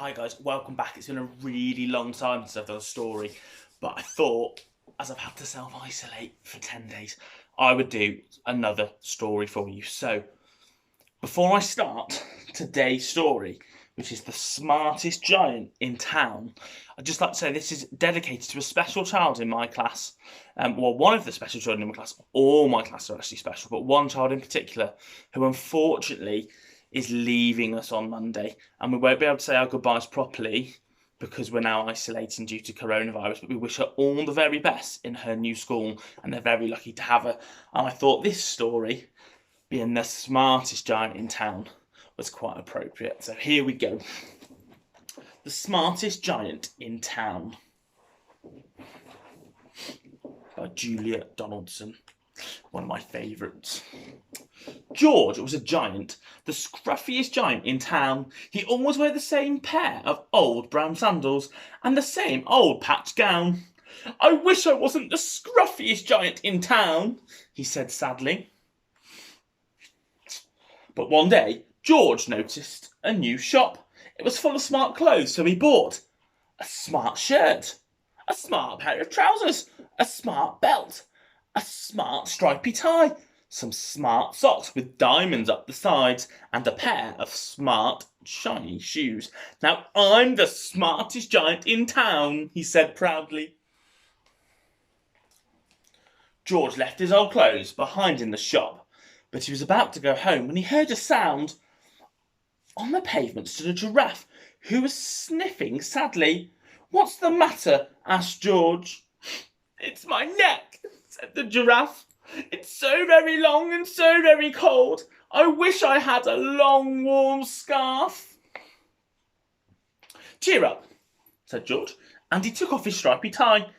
Hi guys, welcome back. It's been a really long time since I've done a story, but I thought, as I've had to self-isolate for 10 days, I would do another story for you. So, before I start today's story, which is the smartest giant in town, I'd just like to say this is dedicated to a special child in my class. Well, one of the special children in my class. All my classes are actually special, but one child in particular who unfortunately is leaving us on Monday, and we won't be able to say our goodbyes properly because we're now isolating due to coronavirus, but we wish her all the very best in her new school, and they're very lucky to have her. And I thought this story, being the smartest giant in town, was quite appropriate. So here we go. The smartest giant in town by Julia Donaldson, one of my favourites. George was a giant, the scruffiest giant in town. He always wore the same pair of old brown sandals and the same old patched gown. "I wish I wasn't the scruffiest giant in town," he said sadly. But one day, George noticed a new shop. It was full of smart clothes, so he bought a smart shirt, a smart pair of trousers, a smart belt, a smart stripy tie, some smart socks with diamonds up the sides, and a pair of smart, shiny shoes. "Now I'm the smartest giant in town," he said proudly. George left his old clothes behind in the shop, but he was about to go home when he heard a sound. On the pavement stood a giraffe who was sniffing sadly. "What's the matter?" asked George. "It's my neck," said the giraffe. "It's so very long and so very cold. I wish I had a long warm scarf." "Cheer up," said George, and he took off his stripy tie.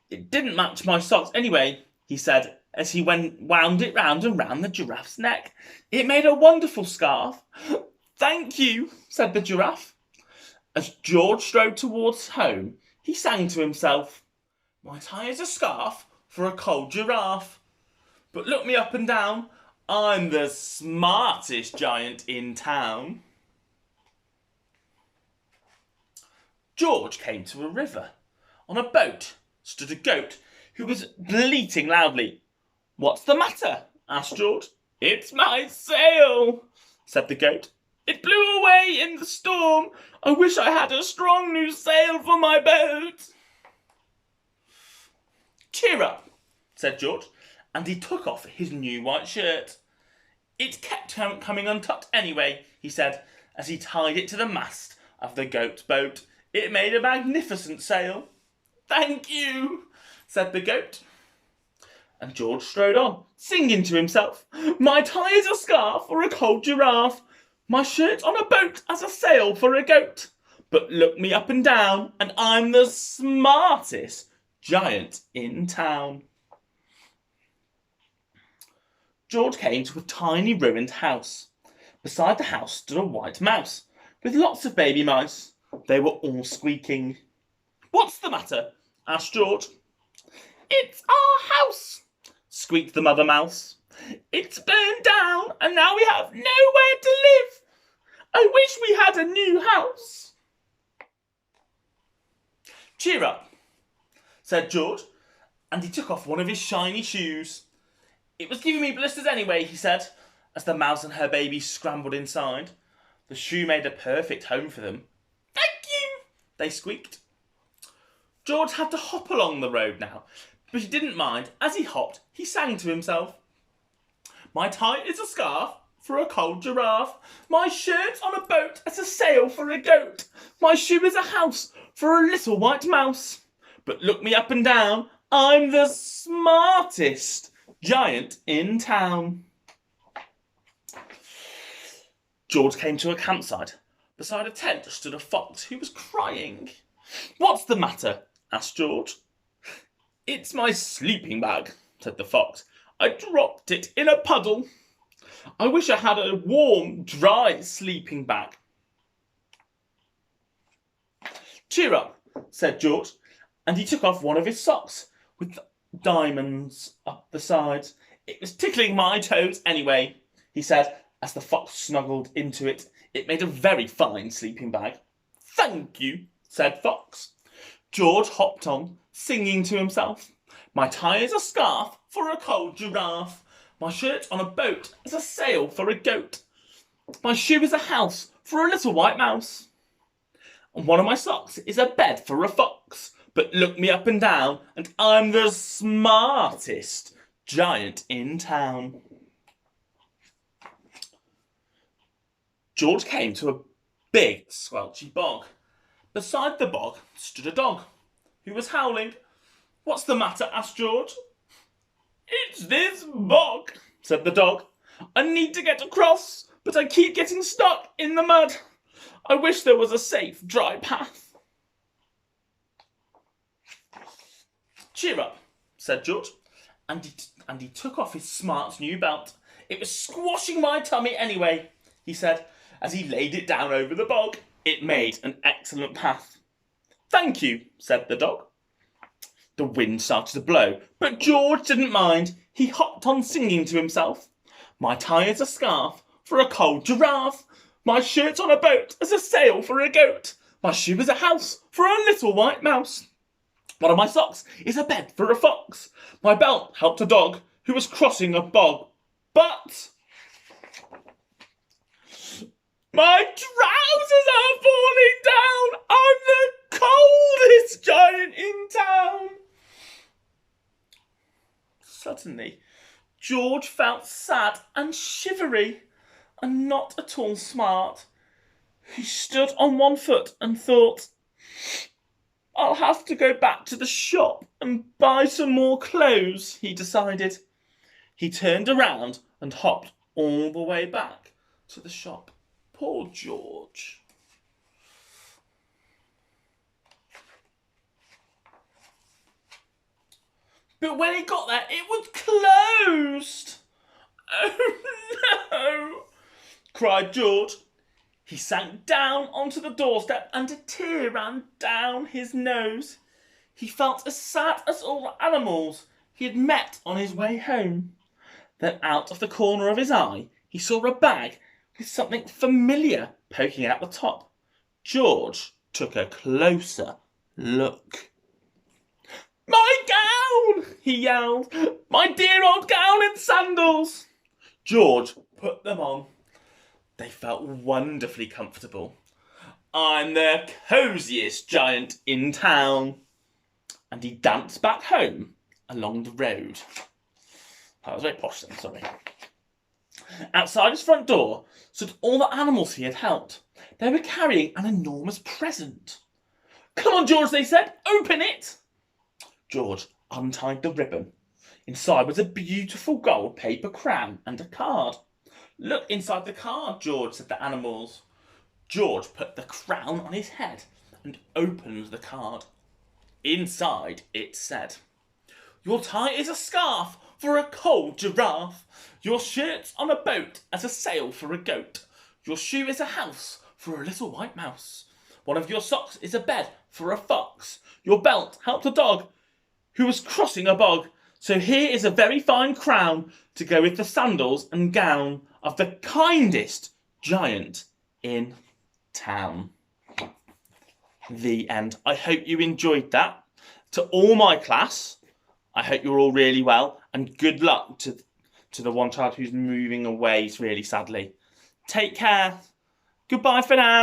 "It didn't match my socks anyway," he said, as he wound it round and round the giraffe's neck. "It made a wonderful scarf." "Thank you," said the giraffe. As George strode towards home, he sang to himself, "My tie is a scarf for a cold giraffe. But look me up and down, I'm the smartest giant in town." George came to a river. On a boat stood a goat who was bleating loudly. "What's the matter?" asked George. "It's my sail," said the goat. "It blew away in the storm. I wish I had a strong new sail for my boat." "Cheer up," said George, and he took off his new white shirt. "It kept coming untucked anyway," he said, as he tied it to the mast of the goat's boat. "It made a magnificent sail." "Thank you," said the goat. And George strode on, singing to himself, "My tie is a scarf for a cold giraffe. My shirt's on a boat as a sail for a goat. But look me up and down, and I'm the smartest giant in town." George came to a tiny ruined house. Beside the house stood a white mouse, with lots of baby mice. They were all squeaking. "What's the matter?" asked George. "It's our house," squeaked the mother mouse. "It's burned down, and now we have nowhere to live. I wish we had a new house." "Cheer up," said George, and he took off one of his shiny shoes. "It was giving me blisters anyway," he said, as the mouse and her baby scrambled inside. The shoe made a perfect home for them. "Thank you," they squeaked. George had to hop along the road now, but he didn't mind. As he hopped, he sang to himself, "My tie is a scarf for a cold giraffe. My shirt's on a boat as a sail for a goat. My shoe is a house for a little white mouse. But look me up and down, I'm the smartest giant in town." George came to a campsite. Beside a tent stood a fox who was crying. "What's the matter?" asked George. "It's my sleeping bag," said the fox. "I dropped it in a puddle. I wish I had a warm, dry sleeping bag." "Cheer up," said George, and he took off one of his socks with diamonds up the sides. "It was tickling my toes anyway," he said, as the fox snuggled into it. "It made a very fine sleeping bag." Thank you, said Fox. George hopped on, singing to himself. My tie is a scarf for a cold giraffe. My shirt on a boat is a sail for a goat. My shoe is a house for a little white mouse. And one of my socks is a bed for a fox. But look me up and down, and I'm the smartest giant in town. George came to a big, squelchy bog. Beside the bog stood a dog, who was howling. What's the matter? Asked George. It's this bog, said the dog. I need to get across, but I keep getting stuck in the mud. I wish there was a safe, dry path. Cheer up, said George, and he took off his smart new belt. It was squashing my tummy anyway, he said, as he laid it down over the bog. It made an excellent path. Thank you, said the dog. The wind started to blow, but George didn't mind. He hopped on singing to himself. My tie is a scarf for a cold giraffe. My shirt's on a boat as a sail for a goat. My shoe is a house for a little white mouse. One of my socks is a bed for a fox. My belt helped a dog who was crossing a bog. But my trousers are falling down. I'm the coldest giant in town. Suddenly, George felt sad and shivery and not at all smart. He stood on one foot and thought, I'll have to go back to the shop and buy some more clothes, he decided. He turned around and hopped all the way back to the shop. Poor George. But when he got there, it was closed. Oh no, cried George. He sank down onto the doorstep and a tear ran down his nose. He felt as sad as all the animals he had met on his way home. Then out of the corner of his eye, he saw a bag with something familiar poking out the top. George took a closer look. My gown, he yelled. My dear old gown and sandals. George put them on. They felt wonderfully comfortable. I'm the cosiest giant in town. And he danced back home along the road. That was very posh then, sorry. Outside his front door stood all the animals he had helped. They were carrying an enormous present. Come on, George, they said. Open it. George untied the ribbon. Inside was a beautiful gold paper crown and a card. Look inside the card, George, said the animals. George put the crown on his head and opened the card. Inside it said, Your tie is a scarf for a cold giraffe. Your shirt's on a boat as a sail for a goat. Your shoe is a house for a little white mouse. One of your socks is a bed for a fox. Your belt helped a dog who was crossing a bog. So here is a very fine crown to go with the sandals and gown of the kindest giant in town. The end. I hope you enjoyed that. To all my class, I hope you're all really well, and good luck to the one child who's moving away really sadly. Take care. Goodbye for now.